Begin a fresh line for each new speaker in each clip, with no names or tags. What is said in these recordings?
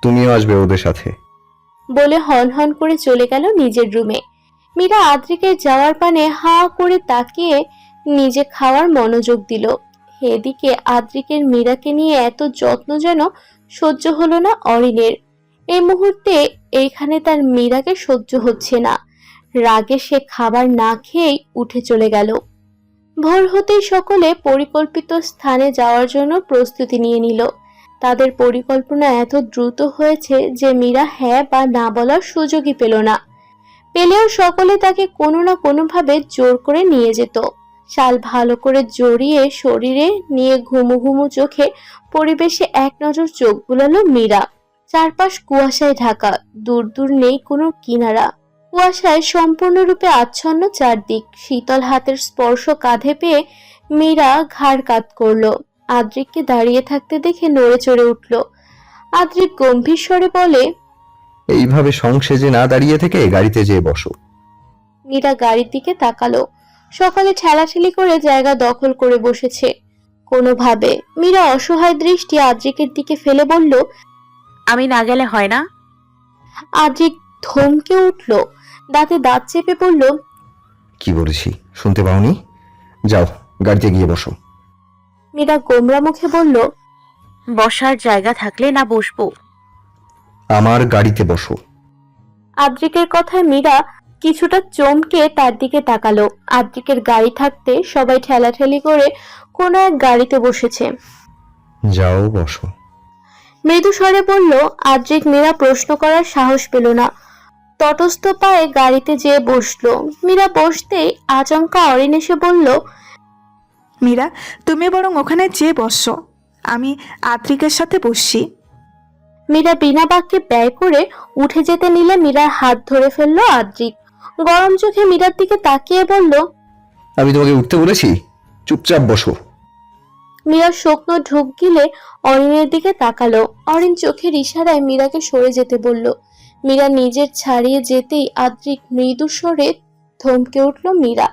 তুমিও আসবে ওদের সাথে।
বলে হন হন করে চলে গেল নিজের রুমে। মীরা আদ্রিকের যাওয়ার পানে হা করে তাকিয়ে নিজে খাওয়ার মনোযোগ দিল। এদিকে আদ্রিকের মীরাকে নিয়ে এত যত্ন যেন সহ্য হলো না অরিনের। এই মুহূর্তে এইখানে তার মীরাকে সহ্য হচ্ছে না। রাগে সে খাবার না খেয়েই উঠে চলে গেল। ভোর হতেই সকলে পরিকল্পিত স্থানে যাওয়ার জন্য প্রস্তুতি নিয়ে নিল। তাদের পরিকল্পনা এত দ্রুত হয়েছে যে মীরা হ্যাঁ বা না বলার সুযোগই পেল না। পেলেও সকলে তাকে কোনো না কোনোভাবে জোর করে নিয়ে যেত। শাল ভালো করে জড়িয়ে শরীরে নিয়ে ঘুমু ঘুমু চোখে পরিবেশে এক নজর চোখ বুলালো মীরা। চারপাশ কুয়াশায় ঢাকা, দূর দূর নেই কোনো কিনারা। কুয়াশায় সম্পূর্ণরূপে আচ্ছন্ন চারদিক। শীতল হাতের স্পর্শ কাঁধে পেয়ে মীরা ঘাড় কাত করলো। আদ্রিককে দাঁড়িয়ে থাকতে দেখে নড়ে চড়ে উঠল। আদ্রিক গম্ভীর স্বরে বলে,
এইভাবে সংসেজে না দাঁড়িয়ে থেকে গাড়িতে যেয়ে বসো।
মীরা গাড়ির দিকে তাকালো। সকালে ঠেলাঠেলি করে জায়গা দখল করে বসেছে কোনোভাবে। মীরা অসহায় দৃষ্টি আদ্রিকের দিকে ফেলে বলল,
আমি না গেলে হয় না?
আদ্রিক ধমকে উঠল, দাঁতে দাঁত চেপে বলল,
কি বলেছি শুনতে পাওনি? যাও গাড়িতে গিয়ে বসো।
মীরা গোমরা মুখে বলল,
বসার জায়গা থাকলে না বসবো?
আমার গাড়িতে বসো।
আদ্রিকের কথায় মীরা কিছুটা চমকে তার দিকে তাকালো। আদ্রিকের গাড়ি থাকতে সবাই ঠেলাঠেলি করে কোনো এক গাড়িতে বসেছে।
যাও বসো।
মৃদু স্বরে বলল আদ্রিক। মীরা প্রশ্ন করার সাহস পেল না। তটস্থ পায়ে গাড়িতে যেয়ে বসলো। মীরা বসতেই আচমকা অরিন এসে বলল,
মীরা, তুমি বরং ওখানে যেয়ে বসো, আমি আদ্রিকের সাথে বসছি।
মীরা বিনা বাক্যে ব্যয় করে উঠে যেতে নিলে মীরার হাত ধরে ফেললো আদ্রিক। গরম চোখে মীরার দিকে তাকিয়ে বলল,
আমি তোমাকে উঠতে বলেছি, চুপচাপ বসো।
মীরা শুকনো ঢোক গিলে অরিনের দিকে তাকালো। অরিন চোখের ইশারায় মীরাকে সরে যেতে বলল। মীরা নিজের ছাড়িয়ে যেতেই আদ্রিক মৃদু স্বরে থমকে উঠল। মীরা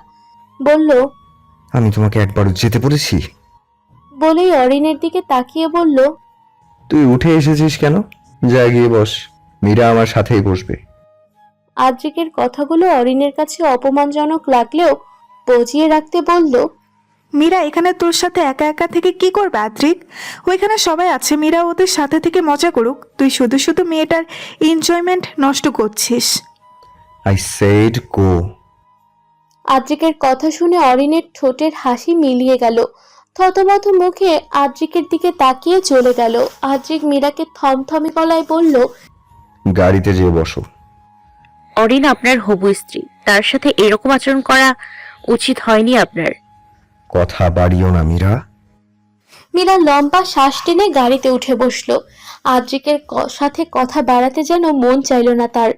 বলল,
আমি তোমাকে একবার যেতে বলেছি।
বলেই অরিনের দিকে তাকিয়ে বলল,
তুই উঠে এসেছিস কেন? যা গিয়ে বস, মীরা আমার সাথেই বসবে।
আদ্রিকের কথাগুলো অরিনের কাছে অপমানজনক লাগলেও বজিয়ে রাখতে বলল,
মীরা, এখানে তোর সাথে একা একা থেকে কি করবে আদ্রিক? ওইখানে সবাই আছে, মীরা ওদের সাথে থেকে মজা করুক, তুই শুধু শুধু মেয়েটার এনজয়মেন্ট নষ্ট করছিস।
আই সেড গো।
আদ্রিকের কথা শুনে অরিনের ঠোঁটের হাসি মিলিয়ে গেল। থতমত মুখে আদ্রিকের দিকে তাকিয়ে চলে গেল। আদ্রিক মীরাকে থমথমে গলায় বলল,
গাড়িতে যেয়ে বসো।
অরিন আপনার হবু স্ত্রী, তার সাথে এরকম আচরণ করা উচিত হয়নি আপনার।
কথা বাড়িও না মীরা।
মীরা লম্বা শ্বাস টেনে গাড়িতে উঠে বসলো। আদ্রিকের সাথে কথা বাড়াতে যেন মন চাইল না তার।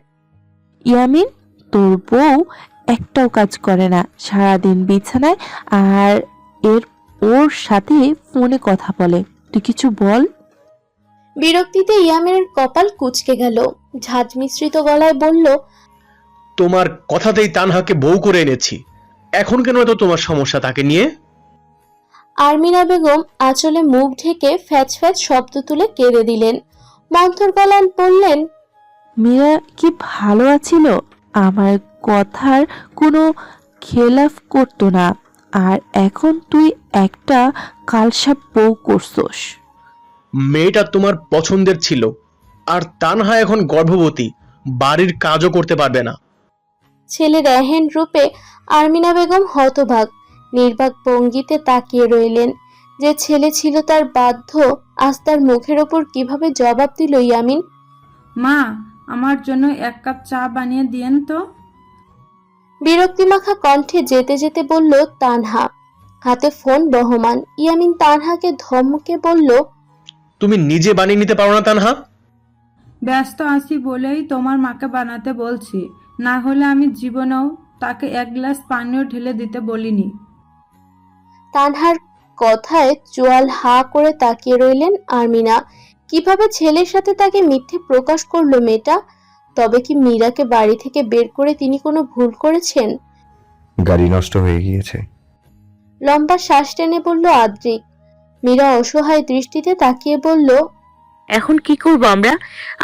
ইয়ামিন, তোর বউ একটাও কাজ করে না, সারাদিন বিছানায় আর ওর সাথে ফোনে কথা বলে। তুই কিছু বল।
বিরক্তিতে ইয়ামিনের কপাল কুঁচকে গেল। ঝাঁজ মিশ্রিত গলায় বলল,
তোমার কথাতেই তানহাকে বউ করে এনেছি, এখন কেন এত তোমার সমস্যা তাকে নিয়ে?
আরমিনা বেগম আঁচলে মুখ ঢেকে ফ্যাচ ফ্যাচ শব্দ তুলে কেঁদে দিলেন। মন্থর গলায় বললেন,
মীরা কি ভালো আছিল, আমার কথার কোনো খেলাফ করতো না, আর এখন তুই একটা কালসাপ বউ করছস।
মেয়েটা তোমার পছন্দের ছিল, আর তানহা এখন গর্ভবতী, বাড়ির কাজও করতে পারবে না।
ছেলের এহেন রূপে আরমিনা বেগম হতবাক। নির্বাক ভঙ্গিতে তাকিয়ে রইলেন। যে ছেলে ছিল তার বাধ্য, আজ তার মুখের ওপর কিভাবে জবাব দিল ইয়ামিন।
মা, আমার জন্য 1 কাপ চা বানিয়ে দিয়েন তো।
বিরক্তিমাখা কণ্ঠে যেতে যেতে বলল তানহা। হাতে ফোন বহমান। ইয়ামিন তানহাকে ধমকে বলল,
তুমি নিজে বানিয়ে নিতে পারো না তানহা?
ব্যস্ত আছি বলেই তোমার মাকে বানাতে বলছি, না হলে আমি জীবনেও তাকে 1 গ্লাস পানিও ঢেলে দিতে বলিনি।
তানহার কথায় চোয়াল হা করে তাকিয়ে রইলেন আরমিনা। কিভাবে ছেলের সাথে তাকে মিথ্যে প্রকাশ করলো মেয়েটা? তবে কি মীরাকে বাড়ি থেকে বের করে তিনি কোনো ভুল করেছেন?
গাড়ি নষ্ট হয়ে গিয়েছে।
লম্বা শ্বাস টেনে বলল আদ্রিক। মীরা অসহায় দৃষ্টিতে তাকিয়ে বলল,
এখন কি করব আমরা?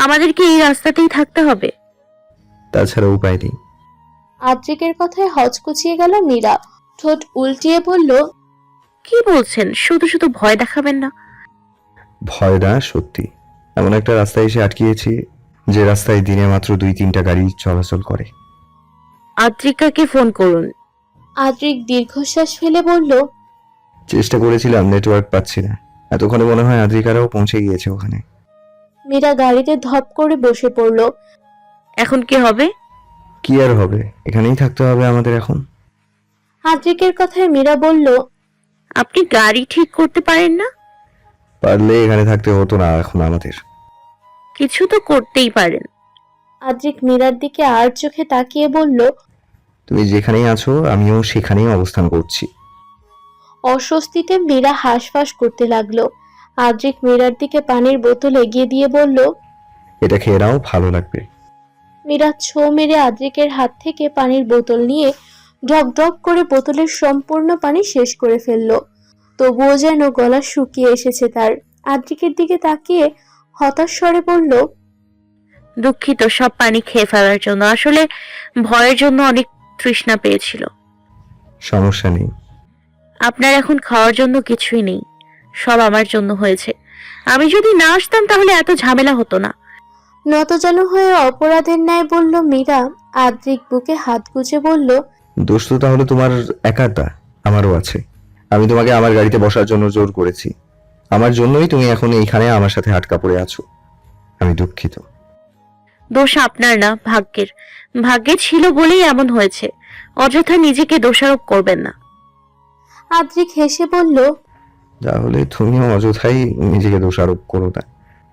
আমাদেরকে এই রাস্তাতেই থাকতে হবে?
তাছাড়া উপায় নেই।
আদ্রিকের কথায় হচকুচিয়ে গেল মীরা। ঠোঁট উল্টিয়ে বলল,
কি বলছেন? শুধু শুধু ভয় দেখাবেন না।
ভয় না, সত্যি। এমন একটা রাস্তায় এসে আটকিয়েছি যে রাস্তায় দিনে মাত্র 2-3টা গাড়ি চলাচল করে।
আদ্রিকাকে ফোন করুন।
আদ্রিক দীর্ঘশ্বাস ফেলে বলল,
চেষ্টা করেছিলাম, নেটওয়ার্ক পাচ্ছি না। এতক্ষণে মনে হয় আদ্রিকারাও পৌঁছে গিয়েছে ওখানে।
মীরা গাড়িতে ধপ করে বসে পড়ল।
এখন কি হবে?
কি আর হবে, এখানেই থাকতে হবে আমাদের এখন।
আদ্রিকের কথায় মীরা বলল,
আপনি গাড়ি ঠিক করতে পারেন না?
পারলে এখানে থাকতে হতো না এখন আমাদের।
কিছু তো করতেই পারেন।
আদ্রিক মীরার দিকে আর চোখে তাকিয়ে বলল,
তুমি যেখানেই আছো আমিও সেখানেই অবস্থান করছি।
অস্বস্তিতে মীরা হাঁসফাঁস করতে লাগলো। আদ্রিক মীরার দিকে পানির বোতল এগিয়ে দিয়ে বলল,
এটা খেয়ে নাও, ভালো লাগবে।
মীরা ছো মেরে আদ্রিকের হাত থেকে পানির বোতল নিয়ে ঢক ঢক করে বোতলের সম্পূর্ণ পানি শেষ করে ফেলল। তবুও যেন গলা শুকিয়ে এসেছে তার। আদ্রিকের দিকে তাকিয়ে হতাশ স্বরে বলল,
দুঃখিত সব পানি খেয়ে ফেলার জন্য। আসলে ভয়ের জন্য অনেক তৃষ্ণা পেয়েছিল।
সমস্যা নেই।
আপনার এখন খাওয়ার জন্য কিছুই নেই, সব আমার জন্য হয়েছে। আমি যদি না আসতাম তাহলে এত ঝামেলা হতো না।
নতজানু হয়ে অপরাধের ন্যায় বলল মীরা। আদ্রিক বুকে হাত গুজে বলল,
দোষ তো তাহলে তোমার একাটা, আমারও আছে। আমি তোমাকে আমার গাড়িতে বসার জন্য জোর করেছি। আমার জন্যই তুমি এখন এইখানে আমার সাথে আটকা পড়ে আছো। আমি দুঃখিত।
দোষ আপনার না, ভাগ্যের। ভাগ্যে ছিল বলেই এমন হয়েছে। অযথা নিজেকে দোষারোপ করবেন না।
আদ্রিক হেসে বলল,
তাহলে তুমিও অযথাই নিজেকে দোষারোপ করো না,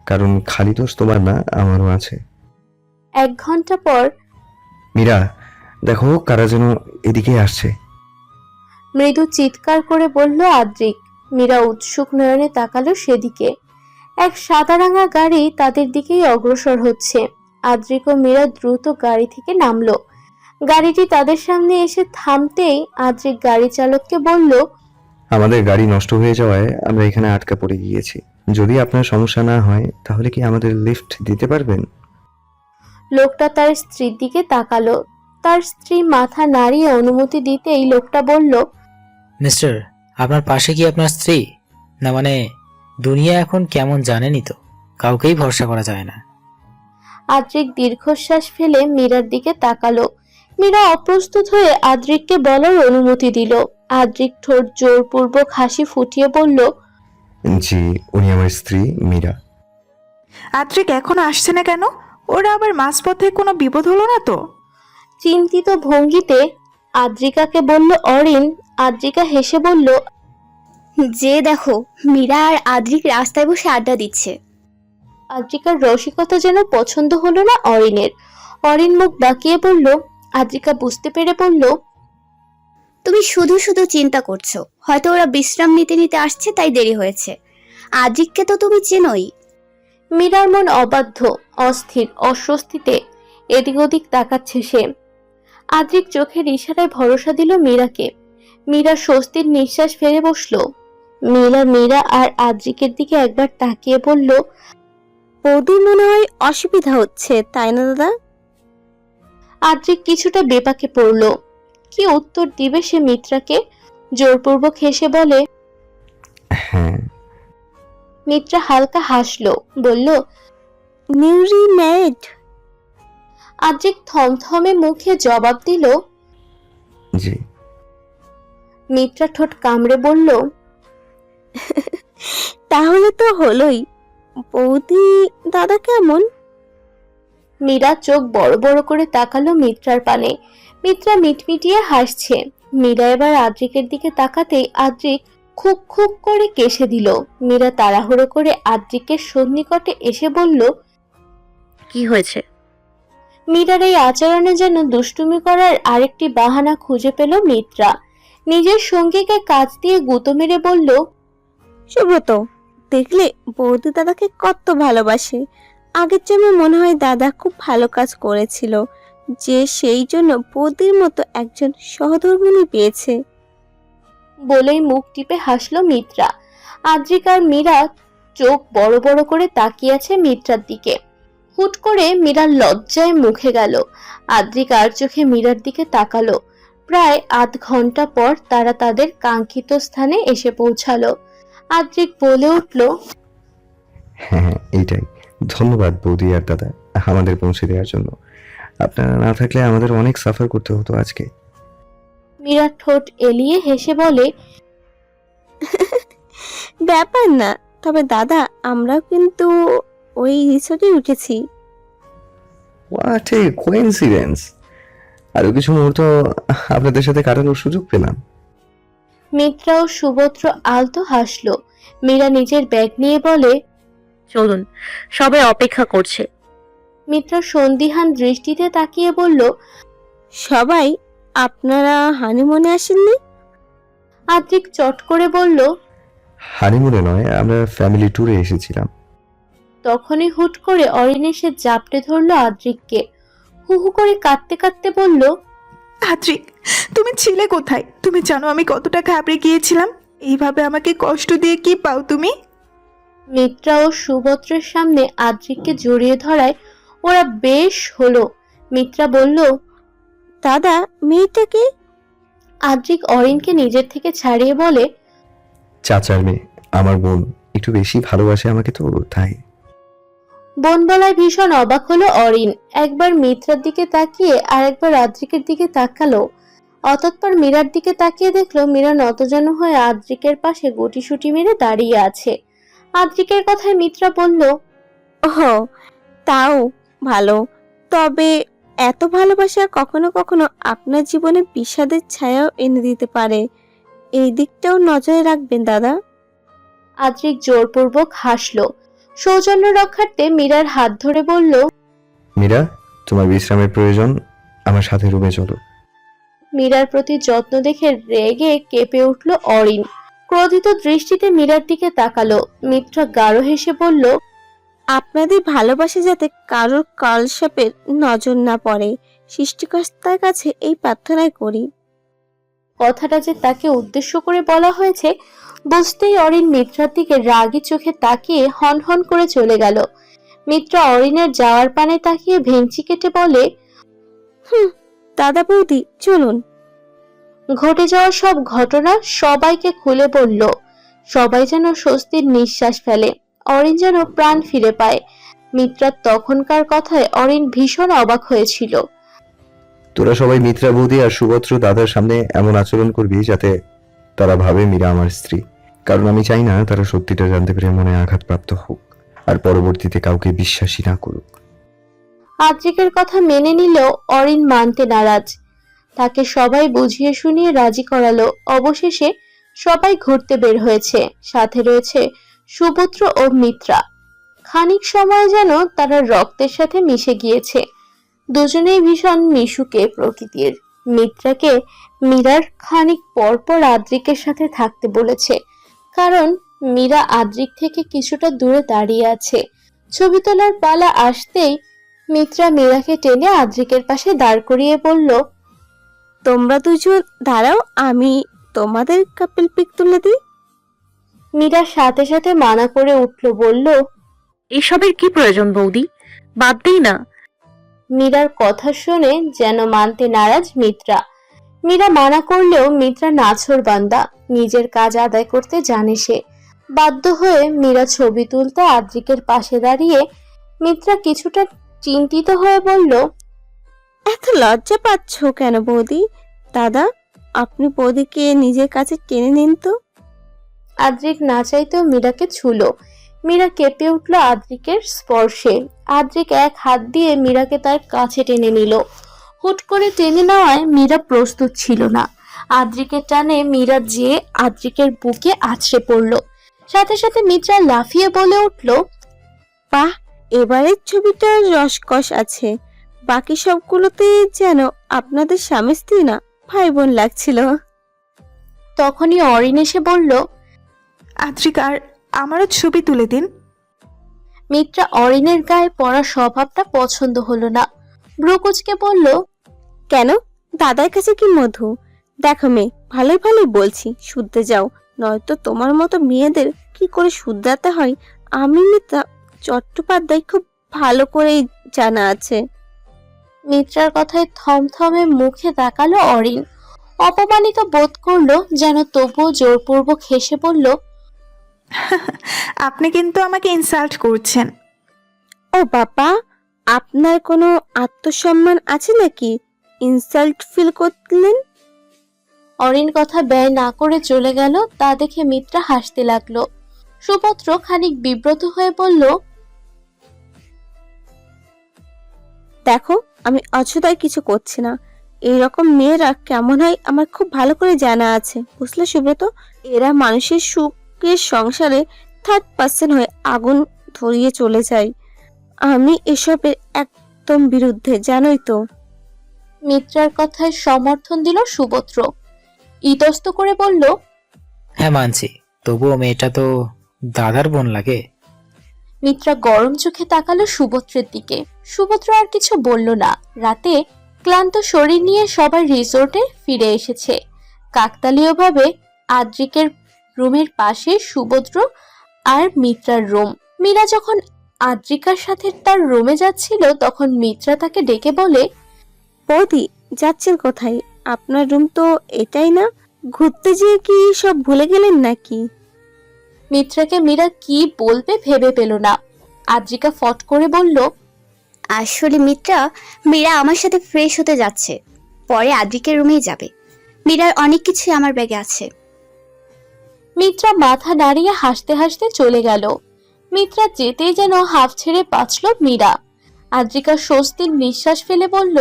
কারণ খালি দোষ তোমার না, আমারও আছে।
1 ঘন্টা পর
মীরা, দেখো কারা যেন এদিকে আসছে।
মৃদু চিৎকার করে বলল আদ্রিক। মীরা উৎসুক নয়নে তাকালো সেদিকে। এক সাদা রাঙা গাড়ি তাদের দিকেই অগ্রসর হচ্ছে। আদ্রিক ও মীরা দ্রুত গাড়ি থেকে নামলো। গাড়িটি তাদের সামনে এসে থামতেই আদ্রিক গাড়ি চালককে বলল,
আমাদের গাড়ি নষ্ট হয়ে যাওয়ায় আমরা এখানে আটকা পড়ে গিয়েছি। যদি আপনার সমস্যা না হয় তাহলে কি আমাদের লিফট দিতে পারবেন?
লোকটা তার স্ত্রীর দিকে তাকালো। তার স্ত্রী মাথা নাড়িয়ে অনুমতি দিতেই লোকটা বলল,
মিস্টার, আপনার পাশে কি আপনার স্ত্রী? না মানে, দুনিয়া এখন কেমন জানেনই তো, কাউকেই ভরসা করা যায় না।
আদ্রিক দীর্ঘশ্বাস ফেলে মীরার দিকে তাকালো। মীরা অপ্রস্তুত হয়ে আদ্রিককে বলার অনুমতি দিল। আদ্রিক ঠোঁট জোরপূর্বক হাসি ফুটিয়ে বলল,
জি, উনি আমার স্ত্রী মীরা।
আদ্রিক এখনো আসছে না কেন? ওরা আবার মাঝপথে কোনো বিপদ হলো না তো?
চিন্তিত ভঙ্গিতে আদ্রিকাকে বলল অরিন। আদ্রিকা হেসে বলল,
যে দেখো, মীরা আর আদ্রিক রাস্তায় বসে আড্ডা দিচ্ছে।
আদ্রিকার রসিকতা যেন পছন্দ হলো না অরিনের। অরিন মুখ বাঁকিয়ে বলল। আদ্রিকা বুঝতে পেরে বলল,
তুমি শুধু শুধু চিন্তা করছো, হয়তো ওরা বিশ্রাম নিতে নিতে আসছে তাই দেরি হয়েছে। আদ্রিককে তো তুমি চেনোই।
মীরার মন অবাধ্য, অস্থির, অস্বস্তিতে এদিক ওদিক তাকাচ্ছে সে। আদ্রিক চোখের ইশারায় ভরসা দিল মীরাকে। মীরা স্বস্তির নিঃশ্বাস ফেলে বসলো। মীরা আর আদ্রিকের দিকে একবার তাকিয়ে বলল,
বৌদির মনে হয় অসুবিধা হচ্ছে, তাই না দাদা?
আদ্রিক কিছুটা বেপাকে পড়ল। কি উত্তর দিবে সে মিত্রাকে? জোরপূর্বক হেসে বলে,
হ্যাঁ।
মিত্রা হালকা হাসলো, বলল,
নিউলি ম্যারিড।
আদ্রিক থমথমে মুখে জবাব দিল,
জি।
মিত্রা ঠোঁট কামড়ে বলল,
তাহলে তো হলোই। বৌদি দাদা কেমন?
মীরা চোখ বড় বড় করে তাকালো মিত্রার পানে। মিত্রা মিটমিটিয়ে হাসছে। মীরা এবার আদ্রিকের দিকে তাকাতেই আদ্রিক খুক খুক করে কেশে দিল। মীরা তাড়াহুড়ো করে আদ্রিকের সন্নিকটে এসে বলল,
কি হয়েছে?
মীরার এই আচরণে যেন দুষ্টুমি করার আরেকটি বাহানা খুঁজে পেল মিত্রা। নিজের সঙ্গীকে কাজ দিয়ে গুঁতো মেরে বলল,
সুব্রত, দেখলে বৌদি দাদাকে কত ভালোবাসে। আগের জন্য মনে হয় দাদা খুব ভালো কাজ করেছিল যে সেই জন্য বৌদির মতো একজন সহধর্মিণী পেয়েছে।
বলেই মুখ টিপে হাসলো মিত্রা। আদ্রিক আর মীরা চোখ বড় বড় করে তাকিয়ে আছে মীরার দিকে। হুট করে মীরার লজ্জায় মুখে গেল। আদ্রিক আর চোখে মীরার দিকে তাকালো। প্রায় আধ ঘন্টা পর তারা তাদের কাঙ্ক্ষিত স্থানে এসে পৌঁছালো। আদ্রিক বলে উঠল,
হ্যাঁ হ্যাঁ, এইটাই। ধন্যবাদ বৌদি আর দাদা আমাদের পৌঁছে দেওয়ার জন্য। আপনারা না থাকলে আমাদের অনেক সাফার করতে হতো আজকে।
মীরা ঠোঁট এলিয়ে হেসে বলে,
ব্যাপার না, তবে দাদা আমরা কিন্তু ওই রিসোর্টে উঠেছি।
What a coincidence! আরো কিছু মুহূর্ত আপনাদের সাথে কাটানোর সুযোগ পেলাম।
মিত্রা ও সুভদ্র আলতো হাসলো। মীরা নিজের ব্যাগ নিয়ে বলে,
চলুন, সবাই অপেক্ষা করছে।
মিত্রা সন্দিহান দৃষ্টিতে তাকিয়ে বলল,
সবাই আপনারা হানিমুনে আসেননি?
আদ্রিক চট করে বলল।
হানিমুনে নয়, আমরা ফ্যামিলি ট্যুরে এসেছিলাম।
তখনই হুট করে অরিন এসে জাপটে ধরলো আদ্রিককে। হু হু করে কাঁদতে কাঁদতে বলল,
আদ্রিক, তুমি ছিলে কোথায়? তুমি জানো আমি কতটা ঘাবড়ে গিয়েছিলাম। এইভাবে আমাকে কষ্ট দিয়ে কি পাও তুমি?
মিত্রা ও সুভদ্রের সামনে আদ্রিককে জড়িয়ে ধরায় ওরা বেশ হলো। মিত্রা বলল,
দাদা মেয়েটাকে?
আদ্রিক অরিনকে নিজের থেকে ছাড়িয়ে বলে,
চাচার মেয়ে, আমার বোন। একটু বেশি ভালোবাসে আমাকে তো, তাই।
বোন বলায় ভীষণ অবাক হলো অরিন। একবার মিত্রার দিকে তাকিয়ে আর একবার আদ্রিকের দিকে তাকালো। অতঃপর মীরার দিকে তাকিয়ে দেখলো মীরা নতজানু হয়ে আদ্রিকের পাশে গুটিসুটি মেরে দাঁড়িয়ে আছে। আদ্রিকের কথায় মিত্রা বলল,
ও তাও ভালো, তবে এত ভালোবাসা কখনো কখনো আপনার জীবনে বিষাদের ছায়াও এনে দিতে পারে। এই দিকটাও নজরে রাখবেন দাদা।
আদ্রিক জোরপূর্বক হাসলো। সৌজন্য রক্ষার্থে মীরার হাত ধরে বলল,
মীরা, তোমার বিশ্রামের প্রয়োজন, আমার সাথে রুমে চলো।
মীরার প্রতি যত্ন দেখে রেগে কেঁপে উঠল অরিন। ক্রোধিত দৃষ্টিতে মীরার দিকে তাকালো। মিত্রা গাঢ় হেসে বলল,
আপনাদের ভালোবাসা যাতে কারোর কালসাপের নজর না পড়ে, সৃষ্টিকর্তার কাছে এই প্রার্থনাই করি।
কথাটা যে তাকে উদ্দেশ্য করে বলা হয়েছে বুঝতেই অরিন মিত্রার দিকে রাগী চোখে তাকিয়ে হনহন করে চলে গেল। মিত্রা অরিনের যাওয়ার পানে তাকিয়ে ভেঙচি কেটে বলে,
দাদা বৌদি চলুন।
ঘটে যাওয়া সব ঘটনা সবাইকে খুলে বলল। সবাই যেন স্বস্তির নিঃশ্বাস ফেলে। অরিন যেন প্রাণ ফিরে পায়। মিত্রার তখনকার কথায় অরিন ভীষণ অবাক হয়েছিল।
তোরা সবাই মিত্রা বৌদি আর সুভদ্র দাদার সামনে এমন আচরণ করবি যাতে তারা ভাবে মীরা আমার স্ত্রী। কারণ আমি চাই না তারা সত্যিটা জানতে পেরে মনে আঘাতপ্রাপ্ত হোক আর পরবর্তীতে কাউকে বিশ্বাসী না করুক।
আদ্রিকের কথা মেনে নিলেও অরিন মানতে নারাজ। তাকে সবাই বুঝিয়ে শুনিয়ে রাজি করালো। অবশেষে সবাই ঘুরতে বের হয়েছে। সাথে রয়েছে সুপুত্র ও মিত্রা। খানিক সময় যেন তারা রক্তের সাথে মিশে গিয়েছে। দুজনেই ভীষণ মিশুকে প্রকৃতির। মিত্রাকে মীরার খানিক পর পর আদ্রিকের সাথে থাকতে বলেছে, কারণ মীরা আদ্রিক থেকে কিছুটা দূরে দাঁড়িয়ে আছে। ছবি তোলার পালা আসতেই মিত্রা মীরাকে টেনে আদ্রিকের পাশে দাঁড় করিয়ে বলল,
তোমরা দুজন দাঁড়াও, আমি তোমাদের কাপল পিক তুলে দিই।
মীরা সাথে সাথে মানা করে উঠল, বলল,
এসবের কি প্রয়োজন বৌদি, বাদ দিই না।
মীরার কথা শুনে যেন মানতে নারাজ মিত্রা। মীরা মানা করলেও মিত্রা নাছোড়বান্দা, নিজের কাজ আদায় করতে জানে সে। বাধ্য হয়ে মীরা ছবি তুলতে আদ্রিকের পাশে দাঁড়িয়ে মিত্রা কিছুটা চিন্তিত হয়ে বলল,
এত লজ্জা পাচ্ছ কেন বৌদি? দাদা আপনি বৌদিকে নিজের কাছে টেনে নিন তো।
আদ্রিক না চাইতেও মীরাকে ছুলো। মীরা কেঁপে উঠল আদ্রিকের স্পর্শে। আদ্রিক এক হাত দিয়ে মীরাকে তার কাছে টেনে নিল। হুট করে টেনে নেওয়ায় মীরা প্রস্তুত ছিল না। আদ্রিকের টানে মীরা যেয়ে আদ্রিকের বুকে আছড়ে পড়ল। সাথে সাথে মিত্রা লাফিয়ে বলে উঠল,
বাহ, এবারের ছবিটার রসকস আছে। বাকি সবগুলোতে যেন আপনাদের স্বামী স্ত্রী না ভাই বোন লাগছিল।
তখনই অরিন এসে বলল,
আদ্রিক আর আমারও ছবি তুলে দিন।
মিত্রা অরিনের গায়ে পড়া স্বভাবটা পছন্দ হলো না। ব্রুকুচকে বলল,
কেন, দাদার কাছে কি মধু? দেখো মেয়ে, ভালোই ভালোই বলছি, শুদ্ধে যাও, নয়তো তোমার মতো মেয়েদের কি করে শুধরাতে হয় আমি মিতা চট্টোপাধ্যায় খুব ভালো করেই জানা আছে।
মিত্রার কথায় থমথমে মুখে তাকালো অরিন। অপমানিত বোধ করলো যেন, তবুও জোরপূর্বক হেসে বলল,
আপনি কিন্তু আমাকে ইনসাল্ট করছেন।
ও বাবা, আপনার কোনো আত্মসম্মান আছে নাকি ইনসাল্ট ফিল করলেন?
অরিন কথা ব্যয় না করে চলে গেল। তা দেখে মিত্রা হাসতে লাগলো। সুপত্র খানিক বিব্রত হয়ে বলল,
দেখো, আমি অযথাই কিছু করছি না। এইরকম মেয়েরা কেমন হয় আমার খুব ভালো করে জানা আছে, বুঝলে সুব্রত? এরা মানুষের সুখের সংসারে থার্ড পার্সন হয়ে আগুন ধরিয়ে চলে যায়। আমি এসবের একদম বিরুদ্ধে, জানোই তো।
মিত্রার কথায় সমর্থন দিল সুপত্র। ইতস্ত করে বলল,
হ্যাঁ মানছি, তবুও মেয়েটা তো দাদার বোন লাগে।
মিত্রা গরম চোখে তাকালো সুভদ্রের দিকে। সুভদ্র আর কিছু বলল না। রাতে ক্লান্ত শরীর নিয়ে সবাই রিসোর্টে ফিরে এসেছে। কাকতালীয়ভাবে আদ্রিকের রুমের পাশে সুভদ্র আর মিত্রার রুম। মীরা যখন আদ্রিকার সাথে তার রুমে যাচ্ছিল, তখন মিত্রা তাকে ডেকে বলে,
বৌদি, যাচ্ছেন কোথায়? আপনার রুম তো এটাই না? ঘুরতে যেয়ে কি সব ভুলে গেলেন নাকি?
মিত্রাকে মীরা কি বলবে ভেবে পেল না। আদ্রিকা ফট করে বলল,
আসলে মীরা আমার সাথে ফ্রেশ হতে যাচ্ছে, পরে আদ্রিকের রুমেই যাবে। মীরার অনেক কিছু আমার ব্যাগে আছে।
মিত্রা মাথা নাড়িয়ে হাসতে হাসতে চলে গেল। মিত্রা যেতেই যেন হাফ ছেড়ে বাঁচল মীরা। আদ্রিকা স্বস্তির নিঃশ্বাস ফেলে বলল,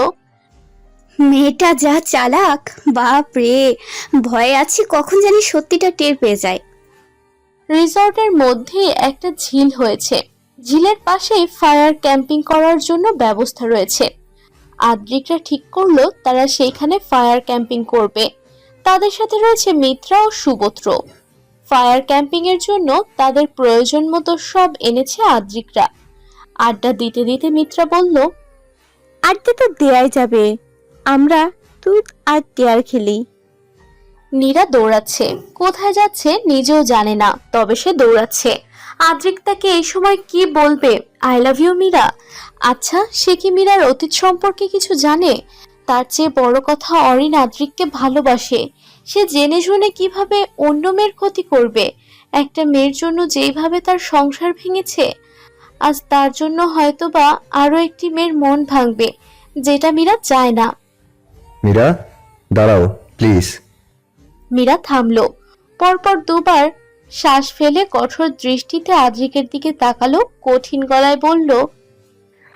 মেয়েটা যা চালাক, বাপ রে, ভয়ে আছি কখন জানি সত্যিটা টের পেয়ে যায়।
রিসর্টের মধ্যে একটা ঝিল হয়েছে। ঝিলের পাশেই ফায়ার ক্যাম্পিং করার জন্য ব্যবস্থা রয়েছে। আদ্রিকরা ঠিক করলো তারা সেইখানে ফায়ার ক্যাম্পিং করবে। তাদের সাথে রয়েছে মিত্রা ও সুপত্র। ফায়ার ক্যাম্পিং এর জন্য তাদের প্রয়োজন মতো সব এনেছে আদ্রিকরা। আড্ডা দিতে দিতে মিত্রা বলল,
আড্ডা তো দেয়াই যাবে, আমরা দুধ আর টেয়ার খেলি।
নীরা দৌড়াচ্ছে। কোথায় যাচ্ছে নিজেও জানে না, তবে সে দৌড়াচ্ছে। আদ্রিক তাকে এই সময় কি বলবে? I love you Meera. আচ্ছা, সে কি মীরার অতীত সম্পর্কে কিছু জানে? তার চেয়ে বড় কথা, অরিন আদ্রিককে ভালোবাসে। সে জেনে শুনে কিভাবে অন্য মেয়ের ক্ষতি করবে? একটা মেয়ের জন্য যেইভাবে তার সংসার ভেঙেছে, আজ তার জন্য হয়তোবা আরো একটি মেয়ের মন ভাঙবে, যেটা মীরা চায় না।
মীরা, দাঁড়াও প্লিজ।
মীরা থামলো। পরপর দুবার শ্বাস ফেলে কঠোর দৃষ্টিতে আদ্রিকের দিকে তাকালো। কঠিন গলায় বলল,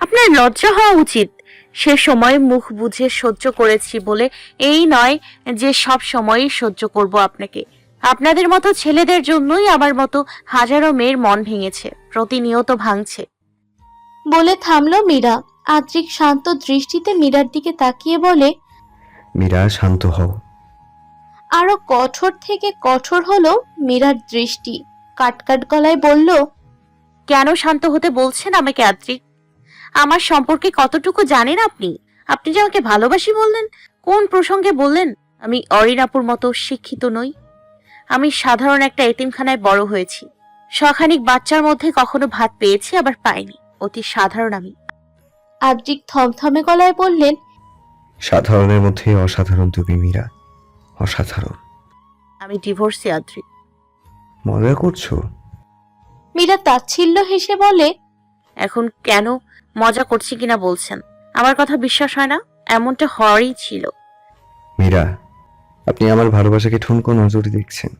আপনার লজ্জা হওয়া উচিত। সে সময় মুখ বুঝে সহ্য করেছি বলে এই নয় যে সব সময়ই সহ্য করব আপনাকে। আপনাদের মতো ছেলেদের জন্যই আমার মতো হাজারো মেয়ের মন ভেঙেছে, প্রতিনিয়ত ভাঙছে।
বলে থামলো মীরা। আদ্রিক শান্ত দৃষ্টিতে মীরার দিকে তাকিয়ে বলে,
মীরা, শান্ত হও।
আরো কঠোর থেকে কঠোর হলো মীরার দৃষ্টি। কাটকাট গলায় বলল,
কেন শান্ত হতে বলছেন আমাকে আদ্রিক? আমার সম্পর্কে কতটুকু জানেন আপনি? আপনি যে আমাকে ভালোবাসি বললেন, কোন প্রসঙ্গে বললেন? আমি অরিন আপুর মতো শিক্ষিত নই। আমি সাধারণ একটা এতিমখানায় বড় হয়েছি। শখানিক বাচ্চার মধ্যে কখনো ভাত পেয়েছি, আবার পাইনি। অতি সাধারণ আমি।
আদ্রিক থমথমে গলায় বললেন,
সাধারণের মধ্যে অসাধারণ তুমি মীরা, অসাধারণ।
আমি ডিভোর্সি আদ্রিক।
মজা করছো?
মীরা তাচ্ছিল্য হেসে বলে,
এখন কেন মজা করছি কিনা বলছেন? আমার কথা বিশ্বাস হয় না? এমনটা হওয়ারই ছিল।
মীরা, আপনি আমার ভালোবাসাকে ঠুনকো নজরে দেখছেন।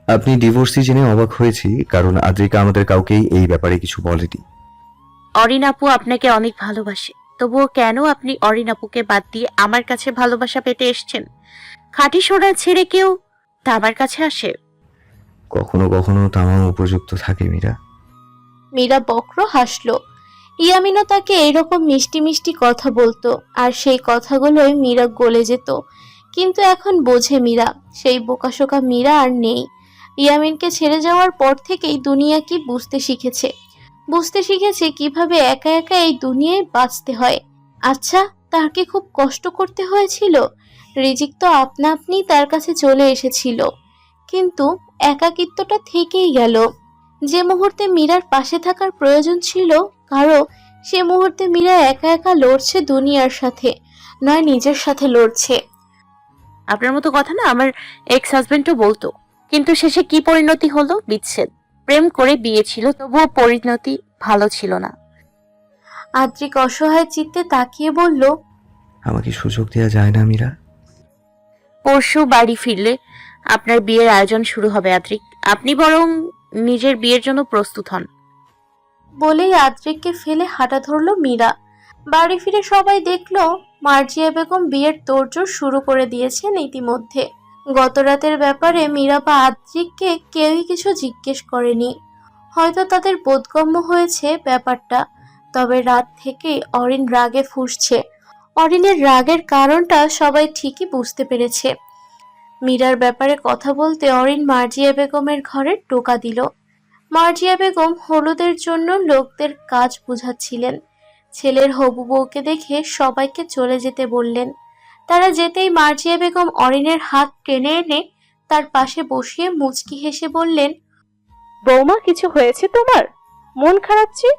আপনি ডিভোর্সি জেনে অবাক হয়েছি, কারণ আদ্রিকা আমাদের কাউকেই এই ব্যাপারে কিছু বলেনি।
অরিন আপু আপনাকে অনেক ভালোবাসে, তবুও কেন আপনি অরিন আপুকে বাদ দিয়ে আমার কাছে ভালোবাসা পেতে এসছেন? খাঁটি সোনা ছেড়ে কেউ তা আমার কাছে আসে?
কখনো কখনো তামাম উপযুক্ত থাকে মীরা।
মীরা বক্র হাসলো। ইয়ামিনও তাকে এরকম মিষ্টি মিষ্টি কথা বলতো, আর সেই কথাগুলোই মীরা গলে যেত। কিন্তু এখন বোঝে মীরা, সেই বোকাশোকা মীরা আর নেই। ইয়ামিনকে ছেড়ে যাওয়ার পর থেকেই দুনিয়া কি বুঝতে শিখেছে কিভাবে একা একা এই দুনিয়ায় বাঁচতে হয়। আচ্ছা, তার কি খুব কষ্ট করতে হয়েছিল? রিজিক তো আপনা আপনি তার কাছে চলে এসেছিল, কিন্তু একাকিত্বটা থেকেই গেল। যে মুহূর্তে মীরার পাশে থাকার প্রয়োজন ছিল কারো, সে মুহূর্তে মীরা একা একা লড়ছে দুনিয়ার সাথে, নয় নিজের সাথে লড়ছে।
আপনার মতো কথা না আমার এক্স হাজবেন্ডও বলতো, কিন্তু শেষে কি পরিণতি হলো? বিচ্ছেদ। প্রেম করে বিয়ে ছিল, তবুও পরিণতি ভালো ছিল না।
আদ্রিক অসহায় চিত্তে তাকিয়ে বলল,
আমাকে সুযোগ দেওয়া যায় না মীরা?
পরশু বাড়ি ফিরলে আপনার বিয়ের আয়োজন শুরু হবে আদ্রিক। আপনি বরং নিজের বিয়ের জন্য প্রস্তুত হন।
বলেই আদ্রিককে ফেলে হাঁটা ধরল মীরা। বাড়ি ফিরে সবাই দেখলো মার্জিয়া বেগম বিয়ের তোড়জোড় শুরু করে দিয়েছেন ইতিমধ্যে। গত রাতের ব্যাপারে মীরা বা আদ্রিককে কেউই কিছু জিজ্ঞেস করেনি। হয়তো তাদের বোধগম্য হয়েছে ব্যাপারটা, তবে রাত থেকেই অরিন রাগে ফুঁসছে। অরিনের রাগের কারণটা সবাই ঠিকই বুঝতে পেরেছে। মীরার ব্যাপারে কথা বলতে অরিন মার্জিয়া বেগমের ঘরে টোকা দিল। মার্জিয়া বেগম হলুদের জন্য লোকদের কাজ বুঝাচ্ছিলেন। ছেলের হবু বউকে দেখে সবাইকে চলে যেতে বললেন। তারা যেতেই মার্জিয়া বেগম অরিনের হাত টেনে এনে তার পাশে বসিয়ে মুচকি হেসে বললেন,
বৌমা, কিছু হয়েছে তোমার? মন খারাপ যে?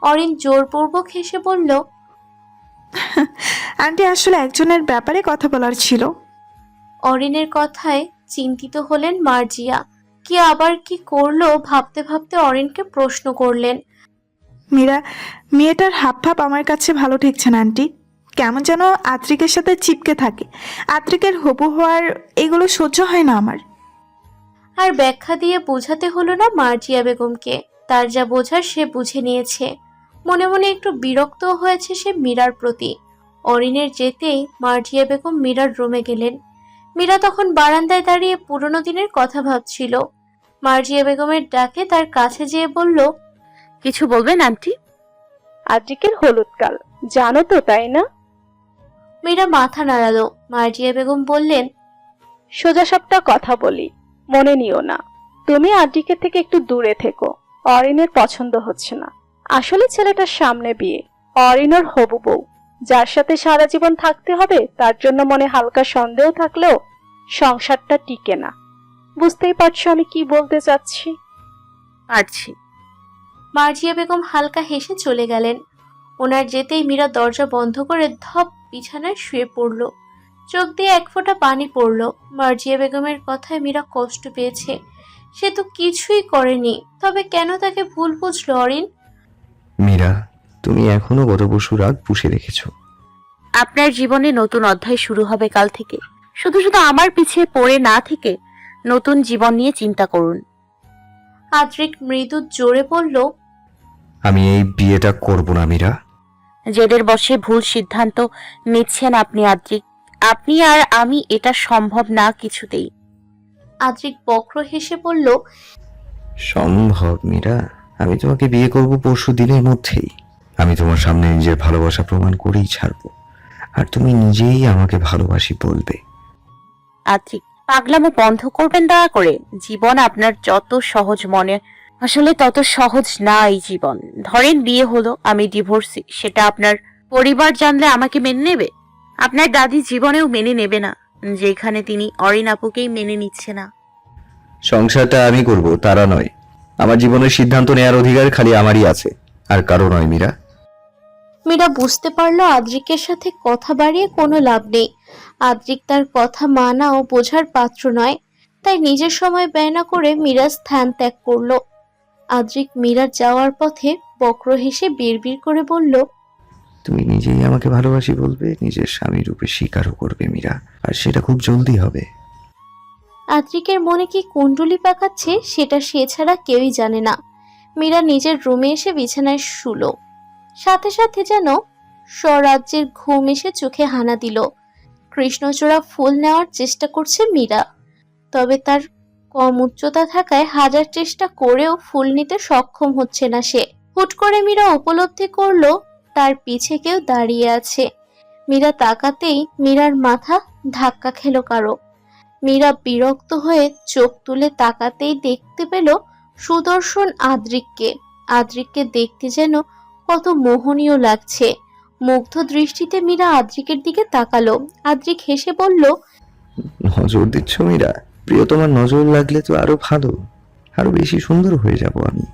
অরিন জোরপূর্বক হেসে বলল,
আন্টি, আসলে একজনের ব্যাপারে কথা বলার ছিল।
অরিনের কথায় চিন্তিত হলেন মার্জিয়া। কি আবার কি করলো ভাবতে ভাবতে অরিনকে প্রশ্ন করলেন,
মীরা, মেয়েটার হাব ভাব আমার কাছে ভালো ঠেকছে না আন্টি। কেমন যেন আদ্রিকের সাথে চিপকে থাকে। আদ্রিকের হবু হওয়ার এগুলো সহ্য হয় না আমার।
আর ব্যাখ্যা দিয়ে বোঝাতে হলো না মার্জিয়া বেগমকে। তার যা বোঝার সে বুঝে নিয়েছে। মনে মনে একটু বিরক্তও হয়েছে সে মীরার প্রতি। অরিনের যেতেই মার্জিয়া বেগম মীরার রুমে গেলেন। মীরা তখন বারান্দায় দাঁড়িয়ে পুরনো দিনের কথা ভাবছিল। মার্জিয়া বেগমের ডাকে তার কাছে যেয়ে বলল,
কিছু বলবেন আন্টি?
আদ্রিকের হলুদ কাল, জানো তো, তাই না?
মীরা মাথা নাড়ালো। মার্জিয়া বেগম বললেন,
সোজা সাপটা কথা বলি, মনে নিও না। তুমি আদ্রিকের থেকে একটু দূরে থেকো। অরিনের পছন্দ হচ্ছে না। আসলে ছেলেটার সামনে বিয়ে, অরিনের হবু বউ, যার সাথে সারা জীবন থাকতে হবে, তার জন্য মনে হালকা সন্দেহ থাকলেও সংসারটা টিকে না। বুঝতেই পারছো আমি কি বলতে চাচ্ছি?
পারছি।
মার্জিয়া বেগম হালকা হেসে চলে গেলেন। ওনার যেতেই মীরা দরজা বন্ধ করে ধপ বিছানায় শুয়ে পড়ল। চোখ দিয়ে এক ফোঁটা পানি পড়ল। মার্জিয়া বেগমের কথায় মীরা কষ্ট পেয়েছে। সে তো কিছুই করেনি, তবে কেন তাকে ভুল বুঝলো অরিন?
মীরা, তুমি এখনো গত পরশু রাগ পুষে রেখেছো।
আপনার জীবনে নতুন অধ্যায় শুরু হবে কাল থেকে। শুধু শুধু আমার পিছিয়ে পড়ে না থেকে নতুন জীবন নিয়ে চিন্তা করুন।
আদ্রিক মৃদু জোরে বলল,
আমি এই বিয়েটা করব না মীরা।
জেদের বশে ভুল সিদ্ধান্ত নিচ্ছেন আপনি আদ্রিক। আপনি আর আমি এটা সম্ভব না কিছুতেই।
আদ্রিক বক্র হেসে বলল,
সম্ভব মীরা। আমি তোমাকে বিয়ে করব পরশু দিনের মধ্যেই। আমি তোমার সামনে নিজের ভালোবাসা প্রমাণ করেই ছাড়বো, আর তুমি নিজেই আমাকে ভালোবাসি বলবে।
আদ্রিক, পাগলামো বন্ধ করবেন দয়া করে। জীবন আপনার যত সহজ মনে, আসলে তত সহজ না এই জীবন। ধরেন বিয়ে হলো, আমি ডিভোর্সি, সেটা আপনার পরিবার জানলে আমাকে মেনে নেবে? আপনার দাদি জীবনেও মেনে নেবে না, যেখানে তিনি অরিন আপুকেই মেনে নিচ্ছে না।
সংসারটা আমি করব, তারা নয়। আমার জীবনের সিদ্ধান্ত নেওয়ার অধিকার খালি আমারই আছে, আর কারো নয় মীরা।
মীরা বুঝতে পারলো আদ্রিকের সাথে কথা বাড়িয়ে কোনো লাভ নেই। আদ্রিক তার কথা মানা ও বোঝার পাত্র নয়। তাই নিজের সময় ব্যয় না করে মীরা স্থান ত্যাগ করলো। আদ্রিক মীরার যাওয়ার পথে বক্র হেসে বিড়বিড় করে বলল,
তুমি নিজেই আমাকে ভালোবাসি বলবে, নিজের স্বামী রূপে স্বীকারও করবে মীরা, আর সেটা খুব জলদি হবে।
আদ্রিকের মনে কি কুণ্ডুলি পাকাচ্ছে সেটা সে ছাড়া কেউই জানে না। মীরা নিজের রুমে এসে বিছানায় শুলো। সাথে সাথে যেন স্বরাজ্যের ঘুম এসে চোখে হানা দিল। কৃষ্ণচূড়া ফুল নেওয়ার চেষ্টা করছে মীরা, তবে তার কম উচ্চতা থাকায় হাজার চেষ্টা করেও ফুল নিতে সক্ষম হচ্ছে না সে। হুট করে মীরা উপলব্ধি করলো তার পিছে কেউ দাঁড়িয়ে আছে। মীরা তাকাতেই মীরার মাথা ধাক্কা খেলো কারো। মীরা বিরক্ত হয়ে চোখ তুলে তাকাতেই দেখতে পেল সুদর্শন আদ্রিককে। আদ্রিককে দেখতে যেন কত মোহনীয় লাগছে। মুগ্ধ দৃষ্টিতে মীরা আদ্রিকের দিকে তাকালো। আদ্রিক হেসে বলল,
নজর দিচ্ছ মীরা? প্রিয়, তোমার নজর লাগলে তো আরো ভালো। আরো বেশি সুন্দর হয়ে যাব আমি।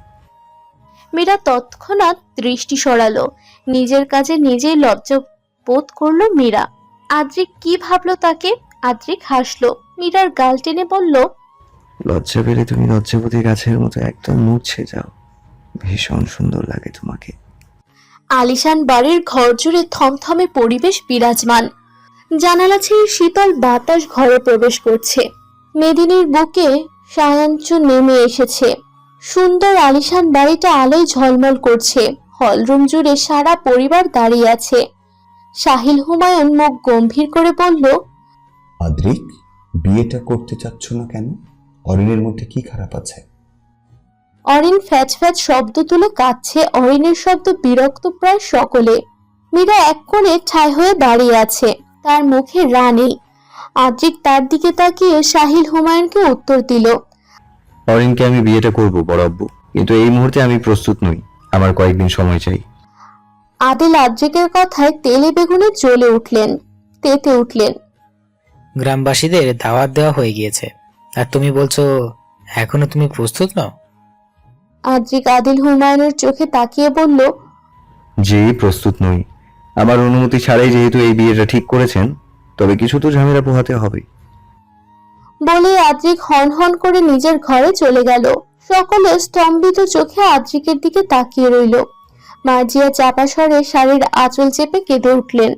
মীরা তৎক্ষণাৎ দৃষ্টি সরালো। নিজের কাজে নিজেই লজ্জা বোধ করলো মীরা। আদ্রিক কি ভাবলো তাকে? আদ্রিক হাসলো, মীরার গাল টেনে বলল,
লজ্জা পেলে তুমি লজ্জাবতী গাছের মতো একদম মুছে যাও, ভীষণ সুন্দর লাগে তোমাকে।
আলিশান বাড়ির ঘর জুড়ে থমথমে পরিবেশ বিরাজমান। জানালা ছেড়ে শীতল বাতাস ঘরে প্রবেশ করছে। মেদিনীর বুকে সায়াঞ্চু নেমে এসেছে। সুন্দর আলিশান বাড়িটা আলোয় ঝলমল করছে। হলরুম জুড়ে সারা পরিবার দাঁড়িয়ে আছে। সাহিল হুমায়ুন মুখ গম্ভীর করে বলল,
আদ্রিক, বিয়েটা করতে চাচ্ছ না কেন? অরিনের মধ্যে কি খারাপ আছে?
অরিন ফ্যাচ ফ্যাচ শব্দ তুলে কাঁদছে। অরিনের শব্দ বিরক্ত প্রায় সকলে। মীরা এক কোণে ঠাই হয়ে দাঁড়িয়ে আছে, তার মুখে রা নেই। আদ্রিক তার দিকে তাকিয়ে সাহিল হুমায়ুনকে উত্তর দিল,
অরিনকে আমি বিয়েটা করব বড় আব্বু, কিন্তু এই মুহূর্তে আমি প্রস্তুত নই, আমার কয়েকদিন সময় চাই।
আদিল আদ্রিকের কথায় তেলে বেগুনে জ্বলে উঠলেন, তেতে উঠলেন।
গ্রামবাসীদের দাওয়াত দেওয়া হয়ে গিয়েছে, আর তুমি বলছো এখনো তুমি প্রস্তুত নও?
আদ্রিক আদিল হুমায়ুনের চোখে তাকিয়ে বলল,
যে প্রস্তুত নই। আমার অনুমতি ছাড়াই যেহেতু এই বিয়েটা ঠিক করেছেন, তবে কিছু তো ঝামেলা পোহাতে হবে।
বলে আদ্রিক হন হন করে নিজের ঘরে চলে গেল। সকলে স্তম্ভিত চোখে আদ্রিকের দিকে তাকিয়ে রইল। মার্জিয়া চাপা স্বরে শাড়ির আঁচল চেপে কেঁদে উঠলেন।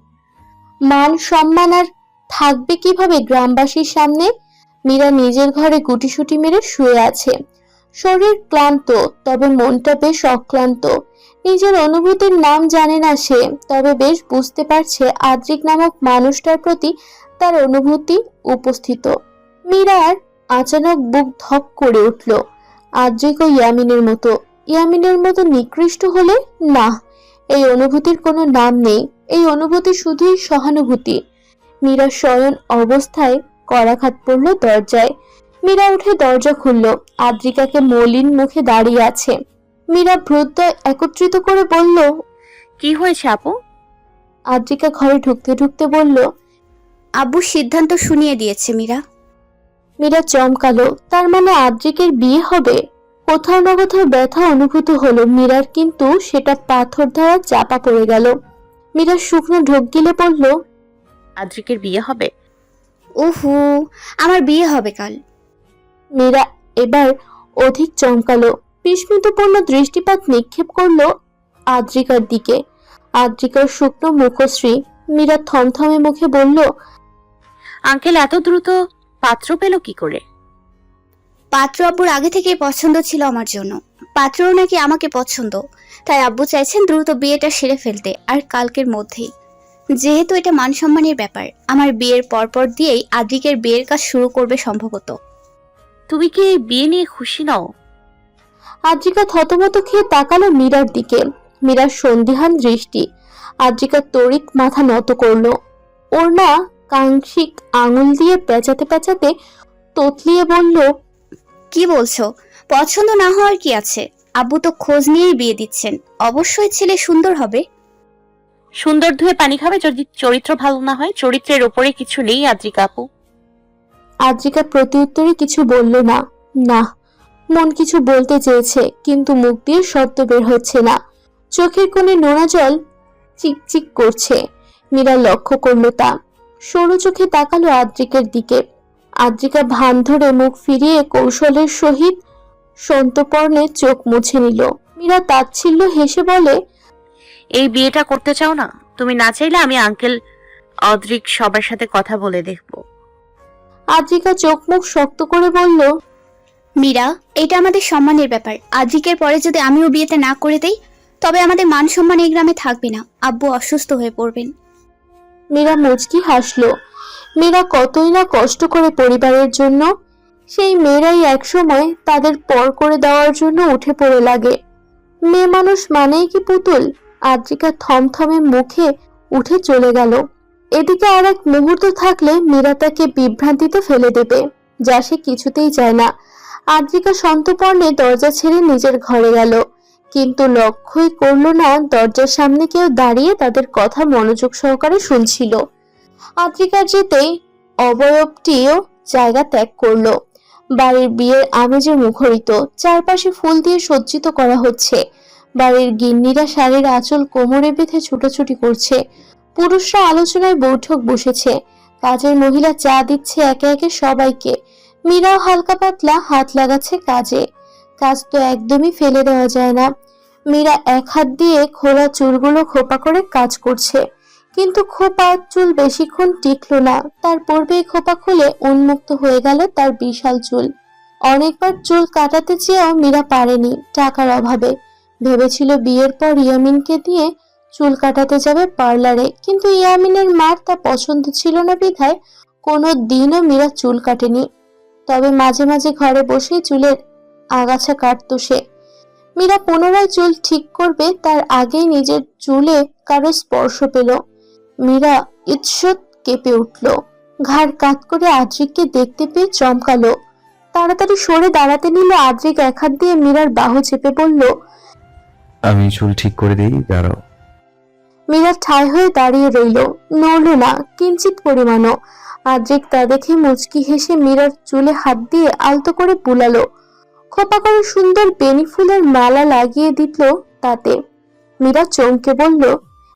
মান সম্মান আর থাকবে কিভাবে গ্রামবাসীর সামনে? মীরা নিজের ঘরে গুটিসুটি মেরে শুয়ে আছে। শরীর ক্লান্ত, তবে মনটা বেশ অক্লান্ত। নিজের অনুভূতির নাম জানে না সে, তবে বেশ বুঝতে পারছে আদ্রিক নামক মানুষটার প্রতি তার অনুভূতি উপস্থিত। মীরার আচানক বুক ধক করে উঠল। আদ্রিক ও ইয়ামিনের মতো নিকৃষ্ট হলে না, এই অনুভূতির কোনো নাম নেই। এই অনুভূতি শুধুই সহানুভূতি। মীরা শয়ন অবস্থায় করাঘাত পড়ল দরজায়। মীরা উঠে দরজা খুলল। আদ্রিকাকে মলিন মুখে দাঁড়িয়ে আছে। মীরা ভ্রুদ্বয় একত্রিত করে বলল,
কি হয়েছে আপু?
আদ্রিকা ঘরে ঢুকতে ঢুকতে বলল,
আব্বু সিদ্ধান্ত শুনিয়ে দিয়েছে মীরা।
মীরা চমকালো, তার মানে আদ্রিকের বিয়ে হবে। কোথাও না কোথাও ব্যথা অনুভূত হলো মীরার, কিন্তু সেটা পাথর দ্বারা চাপা পড়ে গেল। মীরা শুকনো ঢোক গিলে বলল,
আদ্রিকের বিয়ে হবে?
ওহো, আমার বিয়ে হবে কাল।
মীরা এবার অধিক চমকালো। বিস্মিতপূর্ণ দৃষ্টিপাত নিক্ষেপ করলো আদ্রিকার দিকে। আদ্রিকার শুকনো মুখশ্রী। মীরা থমথমে মুখে বলল,
আঙ্কেল এত দ্রুত পাত্র পেল কি করে?
পাত্র আব্বুর আগে থেকেই পছন্দ ছিল আমার জন্য। পাত্রও নাকি আমাকে পছন্দ, তাই আব্বু চাইছেন দ্রুত বিয়েটা সেরে ফেলতে, আর কালকের মধ্যেই। যেহেতু এটা মান সম্মানের ব্যাপার, আমার বিয়ের পরপর দিয়েই আদ্রিকের বিয়ের কাজ শুরু করবে সম্ভবত।
তুমি কি এই বিয়ে নিয়ে খুশি নও?
আদ্রিকা থতমত খেয়ে তাকালো মীরার দিকে। মীরার সন্দিহান দৃষ্টি। আদ্রিকা তড়িৎ মাথা নত করলো। ওর না কাঙ্ক্ষিক আঙুল দিয়ে পেঁচাতে পেঁচাতে তোতলিয়ে বলল,
কি বলছো? পছন্দ না হওয়ার কি আছে? আব্বু তো খোঁজ নিয়েই বিয়ে দিচ্ছেন। অবশ্যই ছেলে সুন্দর হবে।
সুন্দর ধুয়ে পানি খাবে যদি চরিত্র ভালো না হয়? চরিত্রের ওপরে কিছু নেই আদ্রিকা আপু।
আদ্রিকা প্রত্যুত্তরে কিছু বলল না। না, মন কিছু বলতে চেয়েছে, কিন্তু মুখ দিয়ে শব্দ বের হচ্ছে না। চোখের কোণে নোনা জল চিকচিক করছে। মীরা লক্ষ্য করলো তা। সরু চোখে তাকালো আদ্রিকের দিকে। আদ্রিকা ভান ধরে মুখ ফিরিয়ে কৌশলের সহিত সন্তপর্ণে চোখ মুছে নিল। মীরা তাচ্ছিল্য হেসে বলে,
এই বিয়েটা করতে চাও না? তুমি না চাইলে আমি আঙ্কেল অদ্রিক সবার সাথে কথা বলে দেখবো।
আদ্রিকা চোখ মুখ শক্ত করে বলল,
মীরা, এটা আমাদের সম্মানের ব্যাপার। আদ্রিকের পরে যদি আমিও বিয়েতে না করে দেই, তবে আমাদের মান সম্মান এই গ্রামে থাকবে না। আব্বু অসুস্থ হয়ে পড়বেন।
মীরা মুচকি হাসলো। মীরা কতই না কষ্ট করে পরিবারের জন্য। সেই মেয়েরাই একসময় তাদের পর করে দেওয়ার জন্য উঠে পড়ে লাগে। মেয়ে মানুষ মানেই কি পুতুল? আদ্রিকা থমথমে মুখে উঠে চলে গেল। এদিকে আর এক মুহূর্ত থাকলে মীরা তাকে বিভ্রান্তিতে ফেলে দেবে, যা সে কিছুতেই চায় না। আদ্রিকা সন্তপর্ণে দরজা ছেড়ে নিজের ঘরে গেল, কিন্তু লক্ষ্যই করল না দরজার সামনে কেউ দাঁড়িয়ে তাদের কথা মনোযোগ সহকারে শুনছিল। আদ্রিকা যেতেই অবয়বটিও জায়গা ত্যাগ করলো। বাড়ির বিয়ের আমেজে মুখরিত, চারপাশে ফুল দিয়ে সজ্জিত করা হচ্ছে। বাড়ির গিন্নিরা শাড়ির আঁচল কোমরে বেঁধে ছুটোছুটি করছে। পুরুষরা আলোচনায় বৈঠক বসেছে। কাজের মহিলা চা দিচ্ছে একে একে সবাইকে। মীরাও হালকা পাতলা হাত লাগাচ্ছে কাজে। কাজ তো একদমই ফেলে দেওয়া যায় না। মীরা এক হাত দিয়ে খোলা চুলগুলো খোপা করে কাজ করছে, কিন্তু খোপা চুল বেশিক্ষণ টিকলো না। তার পূর্বেই খোপা খুলে উন্মুক্ত হয়ে গেল তার বিশাল চুল। অনেকবার চুল কাটাতে চেয়েও মীরা পারেনি টাকার অভাবে। ভেবেছিল বিয়ের পর ইয়ামিনকে দিয়ে চুল কাটাতে যাবে পার্লারে, কিন্তু ইয়ামিনের মার তা পছন্দ ছিল না বিধায় কোনো দিনও মীরা চুল কাটেনি। তবে মাঝে মাঝে ঘরে বসেই চুলের আগাছা কাটতো সে। মীরা পুনরায় চুল ঠিক করবে তার আগেই নিজের চুলে কারো স্পর্শ পেল। মীরা ঈষৎ কেঁপে উঠল। ঘাড় কাত করে আদ্রিককে দেখতে পেয়ে চমকালো। তাড়াতাড়ি সরে দাঁড়াতে নিল আদ্রিক এক হাত দিয়ে মীরার বাহু চেপে বলল,
আমি চুল ঠিক করে দিই, দাঁড়াও।
মীরা ঠায় হয়ে দাঁড়িয়ে রইল, নড়ল না কিঞ্চিত পরিমাণও। আদ্রিক তা দেখে মুচকি হেসে মীরার চুলে হাত দিয়ে আলতো করে বুলালো। খোপা করে সুন্দর বেনি ফুলের মালা লাগিয়ে দিল তাতে। মীরা চমকে বলল,